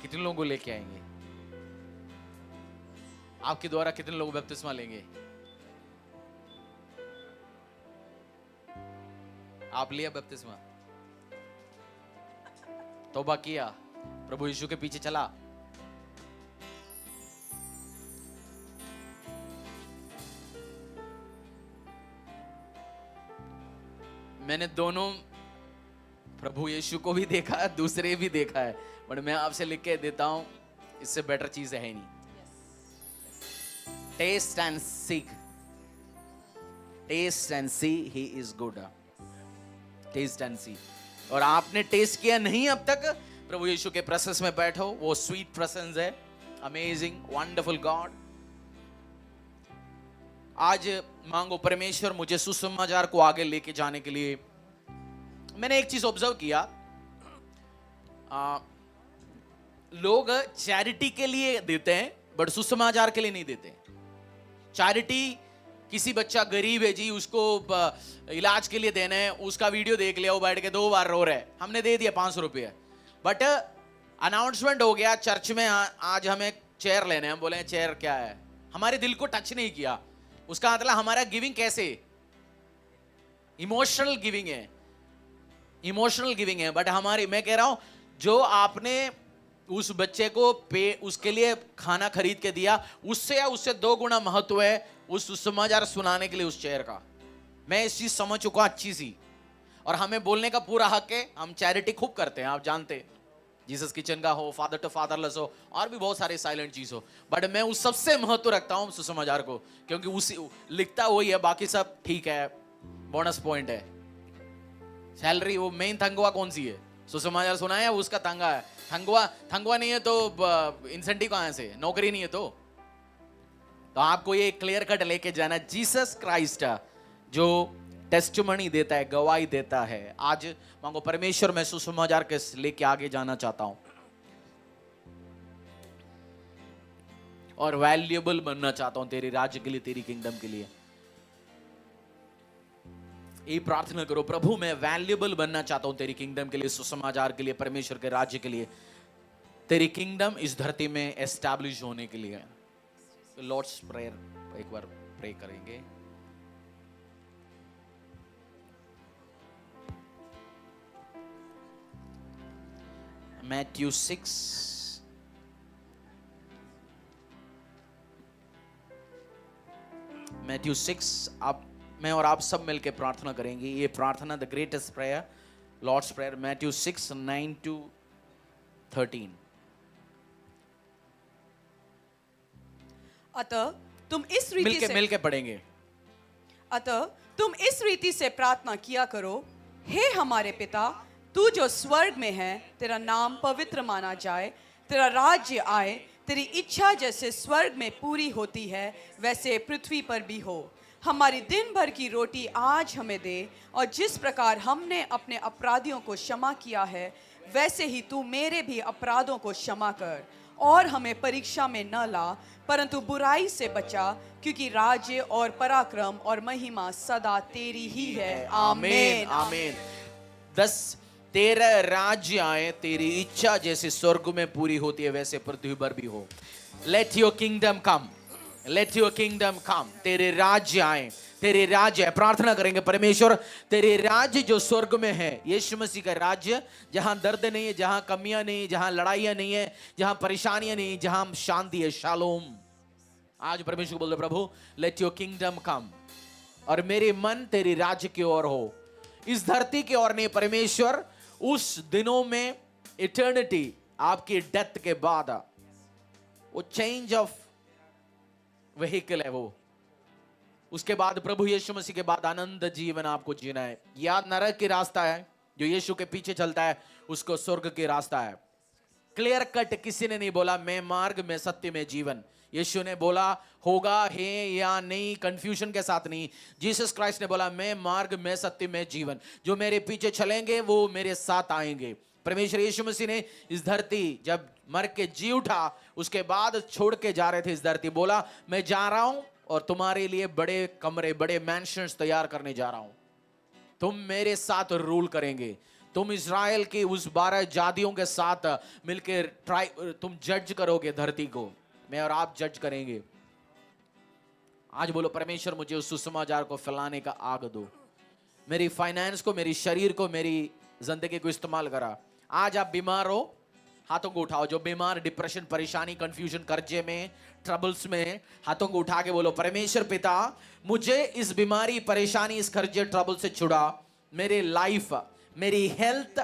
कितने लोगों को लेके आएंगे? आपके द्वारा कितने लोग बपतिस्मा लेंगे? आप लिया बपतिस्मा, तौबा किया, प्रभु यीशु के पीछे चला। मैंने दोनों प्रभु यीशु को भी देखा है, दूसरे भी देखा है, बट मैं आपसे लिख के देता हूं, इससे बेटर चीज है नहीं। Taste and see, taste and see he is good. Taste and see. और आपने टेस्ट किया नहीं अब तक, प्रभु यीशु के प्रेजेंस में बैठो, वो स्वीट प्रेजेंस है। Amazing, wonderful God. आज मांगो परमेश्वर मुझे सुसमाचार को आगे लेके जाने के लिए। मैंने एक चीज ऑब्जर्व किया, लोग चैरिटी के लिए देते हैं बट सुसमाचार के लिए नहीं देते। चैरिटी, किसी बच्चा गरीब है जी, उसको इलाज के लिए देना है, उसका वीडियो देख लिया, वो बैठ के 2 बार रो रहा है, हमने दे दिया 500 रुपये, बट अनाउंसमेंट हो गया चर्च में, आज हमें चेयर लेने हैं, हम बोले चेयर क्या है, हमारे दिल को टच नहीं किया। उसका मतलब हमारा गिविंग कैसे, इमोशनल गिविंग है, इमोशनल गिविंग है। बट हमारी, मैं कह रहा हूं, जो आपने उस बच्चे को उसके लिए खाना खरीद के दिया, उससे या उससे 2 गुना महत्व है उस सुसमाचार सुनाने के लिए उस चेयर का। मैं इस चीज समझ चुका अच्छी सी, और हमें बोलने का पूरा हक है। हम चैरिटी खूब करते हैं, आप जानते हैं, जीसस किचन का हो, फादर टू फादरलेस हो, और भी बहुत सारे साइलेंट चीज हो, बट मैं उस सबसे महत्व रखता हूं सुसमाचार को, क्योंकि उसी लिखता वही है, बाकी सब ठीक है, बोनस पॉइंट है। सैलरी, वो मेन थंगवा कौन सी है? सुसमाचार सुना है, उसका तंगा है। थंगवा नहीं है तो इंसेंटिव कहां से? नौकरी नहीं है तो आपको ये क्लियर कट लेके जाना। जीसस क्राइस्ट जो टेस्टिमनी देता है, गवाही देता है। आज मांगो परमेश्वर, मैं सुसमाचार के लेके आगे जाना चाहता हूं और वैल्यूएबल बनना चाहता हूं तेरे राज्य के लिए, तेरी किंगडम के लिए। ये प्रार्थना करो, प्रभु मैं वैल्यूएबल बनना चाहता हूं तेरी किंगडम के लिए, सुसमाचार के लिए, परमेश्वर के राज्य के लिए, तेरी किंगडम इस धरती में एस्टैब्लिश होने के लिए। Lord's prayer. एक बार प्रे करेंगे। मैथ्यू 6 मैथ्यू 6 आप मैं और आप सब मिलकर प्रार्थना करेंगे। ये प्रार्थना the greatest prayer, Lord's prayer, Matthew 6 9 to 13। अतः तुम इस रीति से मिलके पढ़ेंगे। अतः तुम इस रीति से प्रार्थना किया करो, हे हमारे पिता, तू जो स्वर्ग में है, तेरा नाम पवित्र माना जाए, तेरा राज्य आए, तेरी इच्छा जैसे स्वर्ग में पूरी होती है वैसे पृथ्वी पर भी हो। हमारी दिन भर की रोटी आज हमें दे, और जिस प्रकार हमने अपने अपराधियों को क्षमा किया है वैसे ही तू मेरे भी अपराधों को क्षमा कर, और हमें परीक्षा में न ला परंतु बुराई से बचा, क्योंकि राज्य और पराक्रम और महिमा सदा तेरी ही है। आमीन। आमीन। 10 तेरा राज्य आए, तेरी इच्छा जैसे स्वर्ग में पूरी होती है वैसे पृथ्वी पर भी हो। Let your kingdom come, let your kingdom come. तेरे राज्य आए, तेरे राज्य है। प्रार्थना करेंगे, परमेश्वर तेरे राज्य जो स्वर्ग में है, यीशु मसीह का राज्य, जहां दर्द नहीं है, जहां कमियां नहीं, जहां लड़ाइयां नहीं है, जहां परेशानियां नहीं, जहां शांति है, शालोम। आज परमेश्वर को बोल दो, प्रभु लेट योर किंगडम कम, और मेरे मन तेरे राज्य की ओर हो, इस धरती की ओर नहीं। परमेश्वर उस दिनों में इटर्निटी, आपकी डेथ के बाद वो चेंज ऑफ व्हीकल है, वो उसके बाद प्रभु यीशु मसीह के बाद आनंद जीवन आपको जीना है। या नरक की रास्ता है, जो यीशु के पीछे चलता है उसको स्वर्ग की रास्ता है। क्लियर कट किसी ने नहीं बोला मैं मार्ग में सत्य में जीवन। यीशु ने बोला होगा है या नहीं, कंफ्यूजन के साथ नहीं। जीसस क्राइस्ट ने बोला मैं मार्ग में सत्य में जीवन, जो मेरे पीछे चलेंगे वो मेरे साथ आएंगे। परमेश्वर यीशु मसीह ने इस धरती जब मर के जी उठा, उसके बाद छोड़ के जा रहे थे इस धरती, बोला मैं जा रहा हूं और तुम्हारे लिए बड़े कमरे, बड़े मैंशंस तैयार करने जा रहा हूं, तुम मेरे साथ रूल करेंगे, तुम इज़राइल की उस 12 जातियों के साथ मिलकर तुम जज करोगे धरती को, मैं और आप जज करेंगे। आज बोलो परमेश्वर मुझे उस सुसमाचार को फैलाने का आग दो, मेरी फाइनेंस को, मेरी शरीर को, मेरी जिंदगी को इस्तेमाल करा। आज आप बीमार हो, हाथों को उठाओ। जो बीमार, डिप्रेशन, परेशानी, कंफ्यूजन, कर्जे में, ट्रबल्स में, हाथों को उठा के बोलो परमेश्वर पिता मुझे इस बीमारी, परेशानी, इस कर्जे, ट्रबल से छुड़ा। मेरे लाइफ, मेरी हेल्थ,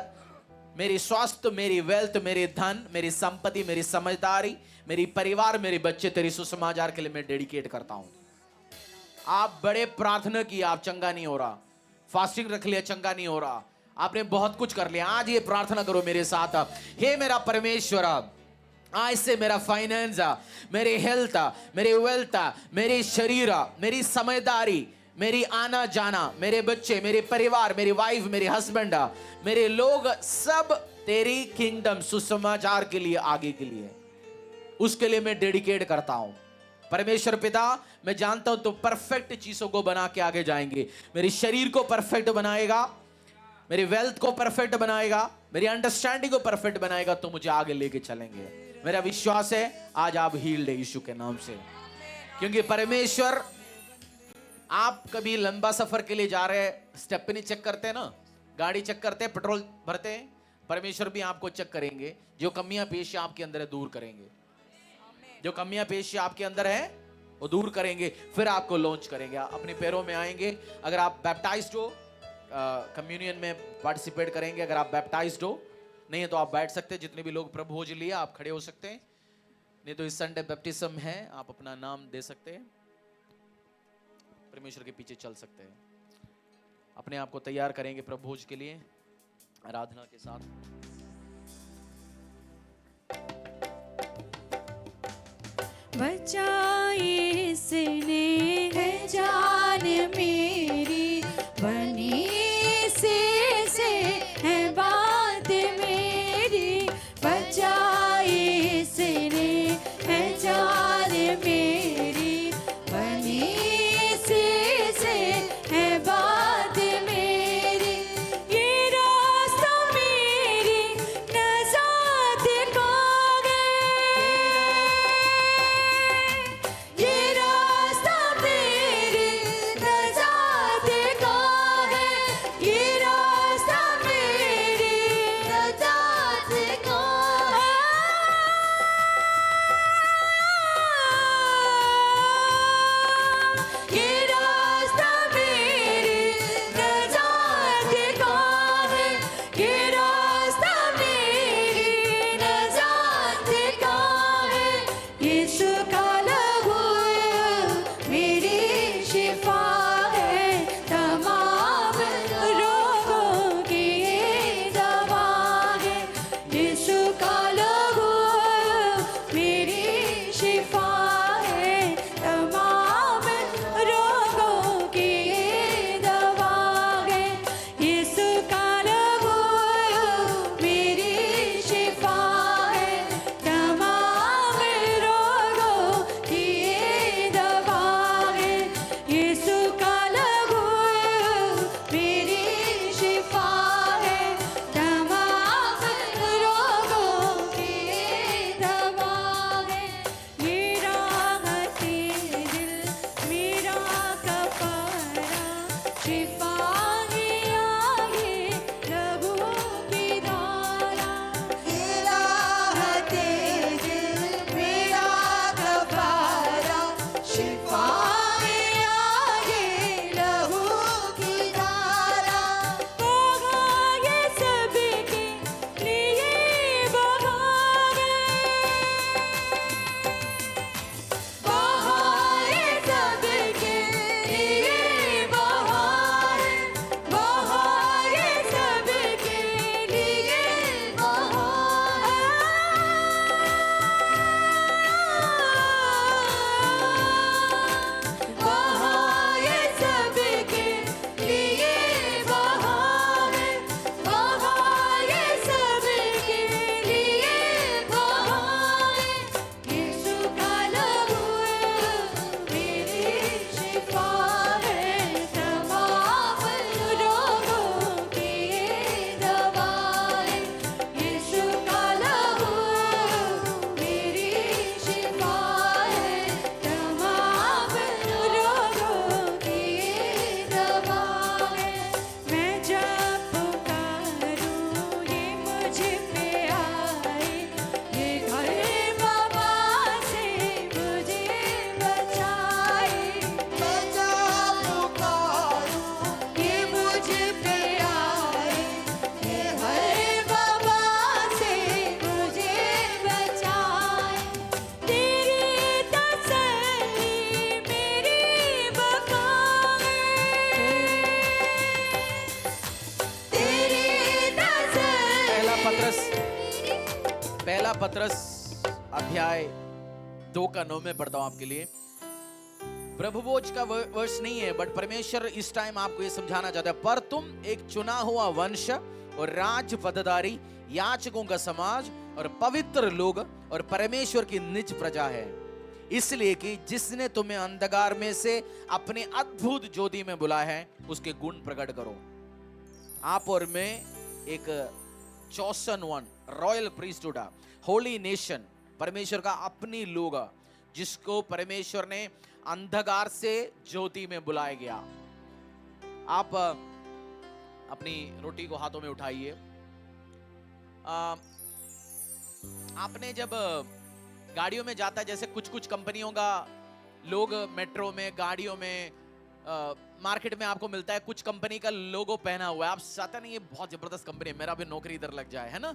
मेरी स्वास्थ्य, मेरी वेल्थ, मेरे धन, मेरी संपत्ति, मेरी समझदारी, मेरी परिवार, मेरे बच्चे तेरी सुसमाचार के लिए मैं डेडिकेट करता हूं। आप बड़े प्रार्थना की, आप चंगा नहीं हो रहा, फास्टिंग रख लिया, चंगा नहीं हो रहा, आपने बहुत कुछ कर लिया। आज ये प्रार्थना करो मेरे साथ, हे मेरा परमेश्वर आज से मेरा फाइनेंस, मेरे हेल्थ, मेरे वेल्थ, मेरे शरीर, मेरी समझदारी, मेरी आना जाना, मेरे बच्चे, मेरे परिवार, मेरी वाइफ, मेरे हस्बैंड, मेरे लोग सब तेरी किंगडम सुसमाचार के लिए, आगे के लिए, उसके लिए मैं डेडिकेट करता हूं। परमेश्वर पिता मैं जानता हूं तो परफेक्ट चीजों को बना के आगे जाएंगे। मेरे शरीर को परफेक्ट बनाएगा, मेरी वेल्थ को परफेक्ट बनाएगा, मेरी अंडरस्टैंडिंग को परफेक्ट बनाएगा, तो मुझे आगे लेके चलेंगे। मेरा विश्वास है आज आप हील्ड है यीशु के नाम से, क्योंकि परमेश्वर, आप कभी लंबा सफर के लिए जा रहे हैं, स्टेपनी चेक करते हैं ना, गाड़ी चेक करते हैं, पेट्रोल भरते हैं, परमेश्वर भी आपको चेक करेंगे। जो कमियां पेश आपके अंदर है दूर करेंगे, जो कमियां पेश आपके अंदर है वो दूर करेंगे, फिर आपको लॉन्च करेंगे, अपने पैरों में आएंगे। अगर आप बैप्टाइज्ड हो, कम्युनियन में पार्टिसिपेट करेंगे। अगर आप बैप्टाइज्ड हो, नहीं है तो आप बैठ सकते हैं। जितने भी लोग प्रभु भोज लिए आप खड़े हो सकते हैं, नहीं तो इस संडे बैप्टिज्म है, आप अपना नाम दे सकते हैं, परमेश्वर के पीछे चल सकते हैं। अपने आप को तैयार करेंगे प्रभु भोज के लिए आराधना के साथ। बचाए इसने है जान मेरी, बनी से है बात मेरी। बचाए इसने है जान मेरी, बनी से है बात मेरी। ये रास्ता मेरी नज़ात का गए, ये रास्ता पहला पत्रस अध्याय 2 का 9 में पढ़ता हूं आपके लिए। प्रभु भोज का वर्ष नहीं है, बट परमेश्वर इस टाइम आपको ये समझाना चाहता है, पर तुम एक चुना हुआ वंश और राज पदाधारी, याजकों का समाज और पवित्र लोग और परमेश्वर की निज प्रजा है, इसलिए कि जिसने तुम्हें अंधकार में से अपने अद्भुत ज्योति में बुलाया है उसके गुण प्रकट करो। आप और मैं एक chosen one, royal priesthood, holy nation, परमेश्वर का अपनी लोग, जिसको परमेश्वर ने अंधकार से ज्योति में बुलाया गया। आप अपनी रोटी को हाथों में उठाइए। आपने जब गाड़ियों में जाता है, जैसे कुछ कुछ कंपनियों का लोग मेट्रो में, गाड़ियों में, मार्केट में आपको मिलता है कुछ कंपनी का लोगो पहना हुआ है। आप चाहते नहीं ये बहुत जबरदस्त कंपनी है, मेरा भी नौकरी इधर लग जाए, है ना?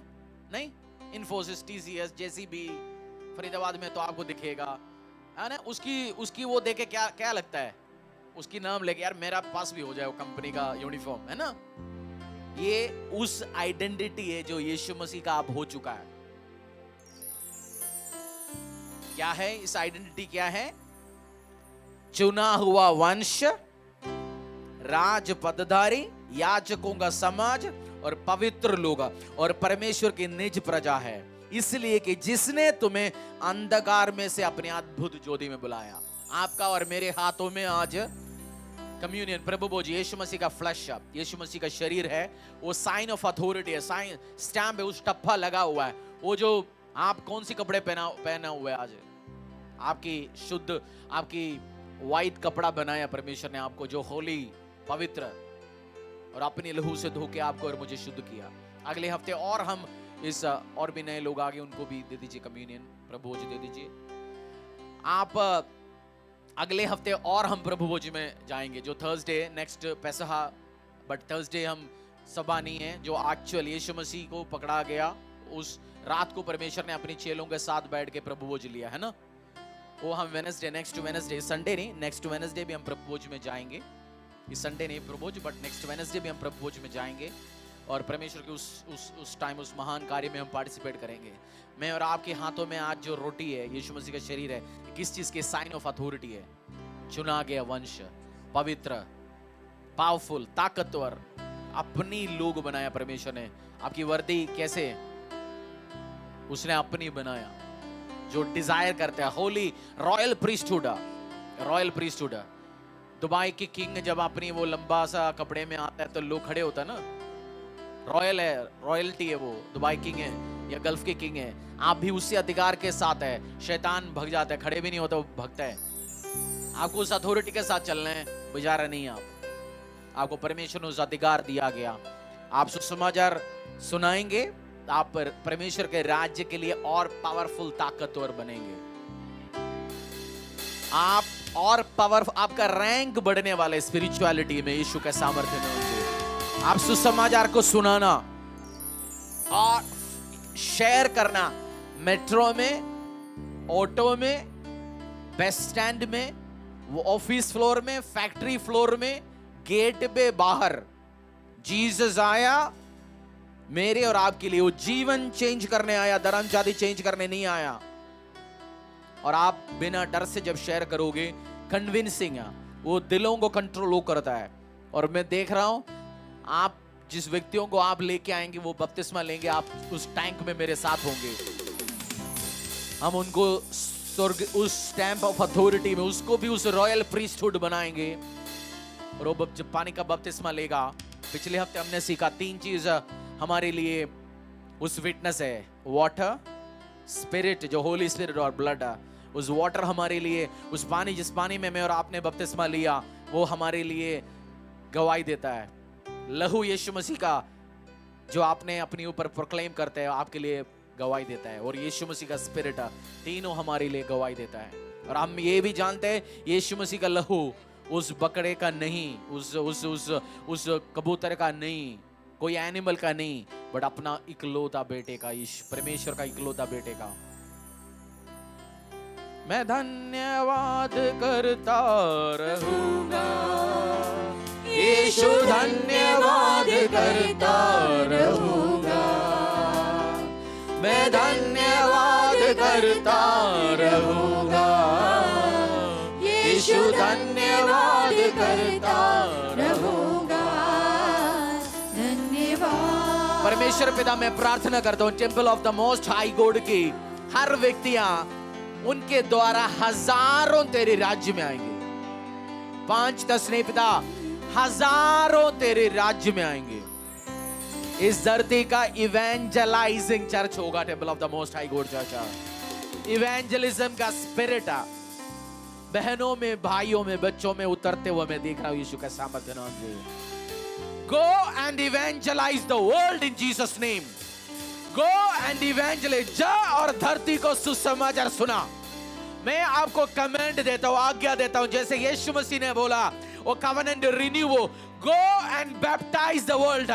नहीं, इन्फोसिस, टीसीएस, जेसीबी, फरीदाबाद में तो आपको दिखेगा, है ना? उसकी वो देखे क्या लगता है, उसकी नाम लेके यार मेरा पास भी हो जाए वो कंपनी का यूनिफॉर्म, है ना? ये उस आइडेंटिटी है जो यीशु मसीह का आप हो चुका है। क्या है इस आइडेंटिटी? क्या है? चुना हुआ वंश, राज पदधारी, याजकों का समाज और पवित्र लोग और परमेश्वर की निज प्रजा है, इसलिए कि जिसने तुम्हें अंधकार में से अपने अद्भुत ज्योति में बुलाया। आपका और मेरे हाथों में आज कम्युनियन, प्रभु भोज, यीशु मसीह का फ्लैश, यीशु मसीह का शरीर है, वो साइन ऑफ अथॉरिटी है, साइन स्टैम्प है, उस टप्पा लगा हुआ है। वो जो आप कौन सी कपड़े पहना हुआ है आज, आपकी शुद्ध, आपकी वाइट कपड़ा बनाया परमेश्वर ने आपको, जो होली, पवित्र और अपने लहू से धो के आपको और मुझे शुद्ध किया। अगले हफ्ते और हम इस और भी नए लोग आगे, उनको भी दे दीजिए कम्युनियन, प्रभु भोज दे दीजिए। आप अगले हफ्ते और हम प्रभु भोज में जाएंगे, जो थर्सडे नेक्स्ट पैसहा, बट थर्सडे हम सभा नहीं है, जो एक्चुअल यीशु मसीह को पकड़ा गया उस रात को परमेश्वर ने अपने चेलों के साथ बैठ के प्रभु भोज लिया, है ना? वो हम वेडनेसडे, नेक्स्ट वेडनेसडे, संडे नहीं, नेक्स्ट वेडनेसडे भी हम प्रभु भोज में जाएंगे। इस संडे नहीं प्रभु भोज, बट नेक्स्ट वेडनेसडे भी हम प्रभु भोज में जाएंगे और परमेश्वर के उस टाइम, उस महान कार्य में हम पार्टिसिपेट करेंगे। मैं और आपके हाथों में आज जो रोटी है, यीशु मसीह का शरीर है, किस चीज के? साइन ऑफ अथॉरिटी है। चुना गया वंश, पवित्र, पावरफुल, ताकतवर, अपनी लोग बनाया परमेश्वर ने। आपकी वर्दी कैसे? उसने अपनी बनाया, जो डिजायर करते हैं, Holi, royal priesthood, royal priesthood. Dubai की किंग जब अपनी वो लंबा सा कपड़े में आता है तो लोग खड़े होता है ना, रॉयल है, रॉयल्टी है वो, दुबई किंग है या गल्फ के किंग है। आप भी उससे अधिकार के साथ है। शैतान भग जाता है, खड़े भी नहीं होता, वो भगता है। आपको उस अथॉरिटी के साथ चलना है, बेचारा नहीं आपको परमेश्वर ने उस अधिकार दिया गया। आप सुसमाचार सुनाएंगे, आप परमेश्वर के राज्य के लिए और पावरफुल, ताकतवर बनेंगे। आप और पावरफुल, आपका रैंक बढ़ने वाला है स्पिरिचुअलिटी में, यीशु के सामर्थ्य में होंगे। आप सुसमाचार को सुनाना और शेयर करना, मेट्रो में, ऑटो में, बस स्टैंड में, वो ऑफिस फ्लोर में, फैक्ट्री फ्लोर में, गेट पे बाहर, जीसस आया मेरे और आपके लिए, वो जीवन चेंज करने आया, धर्मजाति चेंज करने नहीं आया। और आप बिना डर से जब शेयर करोगे, कन्विंसिंग है, वो दिलों को कंट्रोल करता है। और मैं देख रहा हूं, आप जिस व्यक्तियों को आप लेके आएंगे वो बपतिस्मा लेंगे, आप उस टैंक में मेरे साथ होंगे। हम उनको स्वर्ग, उस स्टैम्प ऑफ अथॉरिटी में, उसको भी उस रॉयल प्रीस्टहुड बनाएंगे। और वो जब पानी का बपतिस्मा लेगा, पिछले हफ्ते हमने सीखा 3 चीज हमारे लिए उस विटनेस है, वाटर, स्पिरिट, जो होली स्पिरिट, और ब्लड। उस वाटर हमारे लिए, उस पानी, जिस पानी में मैं और आपने बपतिस्मा लिया, वो हमारे लिए गवाही देता है। लहू यीशु मसीह का जो आपने अपने ऊपर प्रोक्लेम करते हैं, आपके लिए गवाही देता है। और यीशु मसीह का स्पिरिट, तीनों हमारे लिए गवाही देता है। और हम ये भी जानते हैं, यीशु मसीह का लहू उस बकरे का नहीं, उस कबूतर का नहीं, कोई एनिमल का नहीं, बट अपना इकलौता बेटे का, परमेश्वर का इकलौता बेटे का। मैं धन्यवाद करता रहूंगा, यीशु धन्यवाद करता रहूंगा, मैं धन्यवाद करता रहूंगा, यीशु धन्यवाद करता रहूंगा, धन्यवाद। परमेश्वर पिता, मैं प्रार्थना करता हूँ temple of the most high God की हर व्यक्तियां, उनके द्वारा हजारों तेरे राज्य में आएंगे। 5-10 नहीं पिता, हजारों तेरे राज्य में आएंगे। इस धरती का इवेंजलाइजिंग चर्च होगा temple of the most high God church. Evangelism का स्पिरिट बहनों में, भाइयों में, बच्चों में उतरते हुए मैं देख रहा हूं यीशु के सामर्थ्य नाम से। Go and evangelise the world in Jesus name. Go and evangelise. जा और धरती को सुसमाचार सुना। मैं आपको कमेंट देता हूं, आज्ञा देता हूं, जैसे यीशु मसीह ने बोला वो covenant renew, go and baptise the world,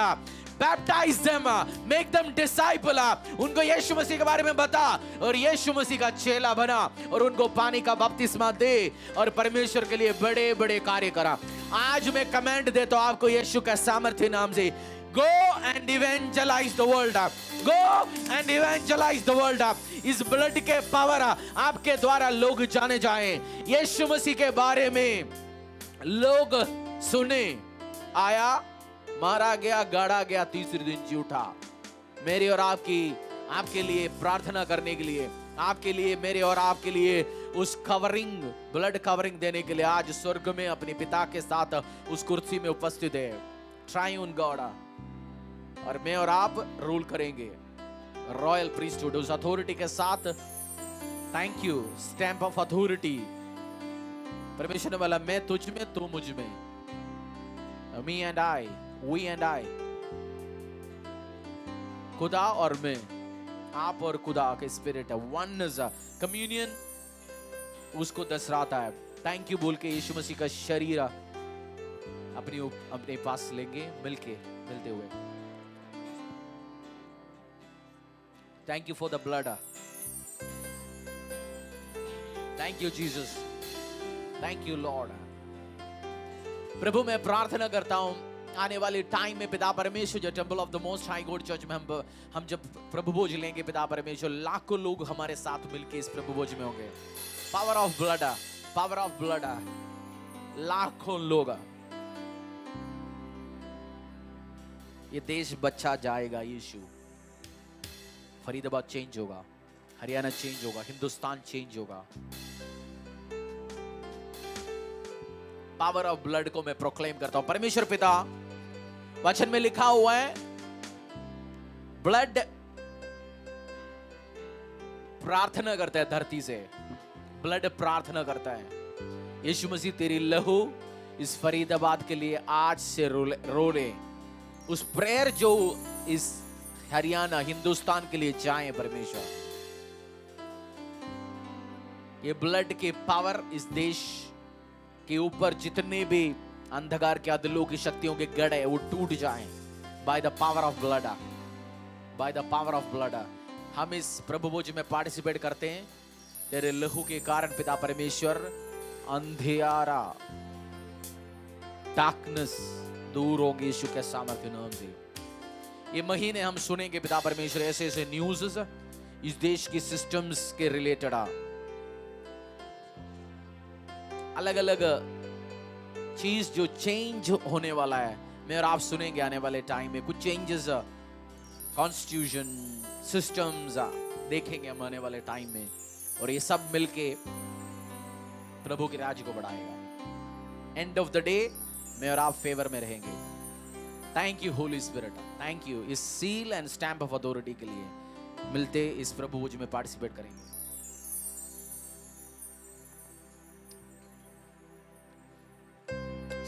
baptise them, make them disciple. उनको यीशु मसीह के बारे में बता और यीशु मसीह का चेला बना और उनको पानी का बपतिस्मा दे और परमेश्वर के लिए बड़े बड़े कार्य करा। आज मैं कमेंट देता हूं आपको यीशु का सामर्थ्य नाम से, go and evangelise the world, go and evangelise the world. इस ब्लड के पावर आपके द्वारा लोग जाने जाएं, यीशु मसीह के बारे में लोग सुने। आया, मारा गया, गाड़ा गया, तीसरे दिन जी उठा। मेरी और आपके लिए प्रार्थना करने के लिए, आपके लिए, मेरे और आपके लिए उस कवरिंग, ब्लड कवरिंग देने के लिए आज स्वर्ग में अपने पिता के साथ उस कुर्सी में उपस्थित है ट्राइयून गॉड। और मैं और आप रूल करेंगे रॉयल प्रीस्टहुड, उस अथॉरिटी के साथ। Thank you, stamp of authority. परमेश्वर ने बोला मैं तुझ में, तू मुझ में, me and I, we and I, खुदा और मैं, आप और खुदा के स्पिरिट है, वननेस, कम्युनियन उसको दर्शाता है। थैंक यू बोल के यीशु मसीह का शरीर अपने पास लेंगे, मिलते हुए। Thank you for the blood, thank you Jesus, thank you Lord. प्रभु मैं प्रार्थना करता हूं आने वाले टाइम में पिता परमेश्वर, जो temple of the most high God church में हम जब प्रभु भोज लेंगे पिता परमेश्वर, लाखों लोग हमारे साथ मिलके इस प्रभु भोज में होंगे। Power of blood, power of blood, लाखों लोग। ये देश बचा जाएगा यीशु। फरीदाबाद चेंज होगा, हरियाणा चेंज होगा, हिंदुस्तान चेंज होगा। पावर ऑफ ब्लड को मैं प्रोक्लेम करता हूं। परमेश्वर पिता, वचन में लिखा हुआ है ब्लड प्रार्थना करता है धरती से, ब्लड प्रार्थना करता है। यीशु मसीह तेरी लहू इस फरीदाबाद के लिए आज से रोले। उस प्रेयर जो इस हरियाणा, हिंदुस्तान के लिए जाए परमेश्वर, ये ब्लड के पावर इस देश के ऊपर जितने भी अंधकार के अदलों की शक्तियों के गढ़ है वो टूट जाएं by the power of blood, by the power of blood. हम इस प्रभु भोज में पार्टिसिपेट करते हैं तेरे लहू के कारण पिता परमेश्वर। अंधियारा, डार्कनेस दूर होगी यीशु के सामर्थ्य नाम से। ये महीने हम सुनेंगे पिता परमेश्वर ऐसे ऐसे न्यूज़ इस देश की सिस्टम्स के रिलेटेड, अलग अलग चीज जो चेंज होने वाला है। मैं और आप सुनेंगे आने वाले टाइम में कुछ चेंजेस, कॉन्स्टिट्यूशन, सिस्टम्स देखेंगे हम आने वाले टाइम में, और ये सब मिलके प्रभु के राज्य को बढ़ाएगा। एंड ऑफ द डे मैं और आप फेवर में रहेंगे। Thank you holy spirit, thank you. इस seal and stamp of authority के लिए मिलते इस प्रभु भोज में पार्टिसिपेट करेंगे।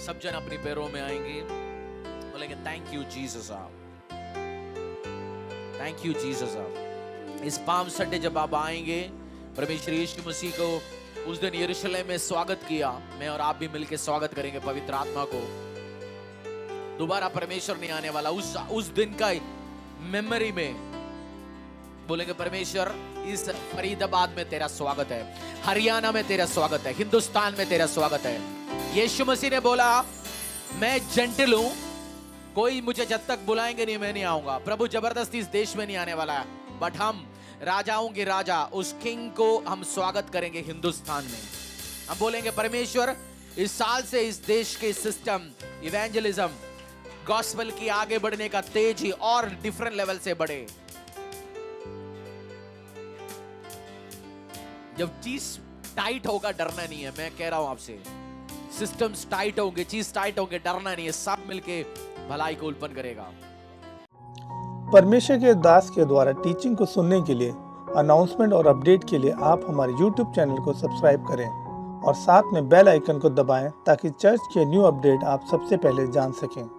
सब जन अपने पैरों में आएंगे, बोलेंगे थैंक यू जीसस आप, थैंक यू जीसस आप। इस पाम संडे जब आप आएंगे, परमेश्वर यीशु मसीह को उस दिन यरूशलेम में स्वागत किया, मैं और आप भी मिलकर स्वागत करेंगे पवित्र आत्मा को। दोबारा परमेश्वर नहीं आने वाला। उस दिन का मेमोरी में बोलेंगे परमेश्वर इस फरीदाबाद में तेरा स्वागत है, हरियाणा में तेरा स्वागत है, हिंदुस्तान में तेरा स्वागत है। यीशु मसीह ने बोला मैं जेंटल हूं, कोई मुझे जब तक बुलाएंगे नहीं मैं नहीं आऊंगा। प्रभु जबरदस्ती इस देश में नहीं आने वाला है। बट हम राजाओं के राजा उस किंग को हम स्वागत करेंगे हिंदुस्तान में। हम बोलेंगे परमेश्वर इस साल से इस देश के सिस्टम, इवेंजलिज्म, गॉस्पेल की आगे बढ़ने का तेजी और डिफरेंट लेवल से बढ़े। जब चीज टाइट होगा डरना नहीं है, मैं कह रहा हूं आपसे, सिस्टम्स टाइट होंगे, चीज टाइट होंगे, डरना नहीं है, सब मिलके भलाई को उत्पन्न करेगा। परमेश्वर के दास के द्वारा टीचिंग को सुनने के लिए, अनाउंसमेंट और अपडेट के लिए आप हमारे YouTube चैनल को सब्सक्राइब करें और साथ में बेल आइकन को दबाएं ताकि चर्च के न्यू अपडेट आप सबसे पहले जान सकें।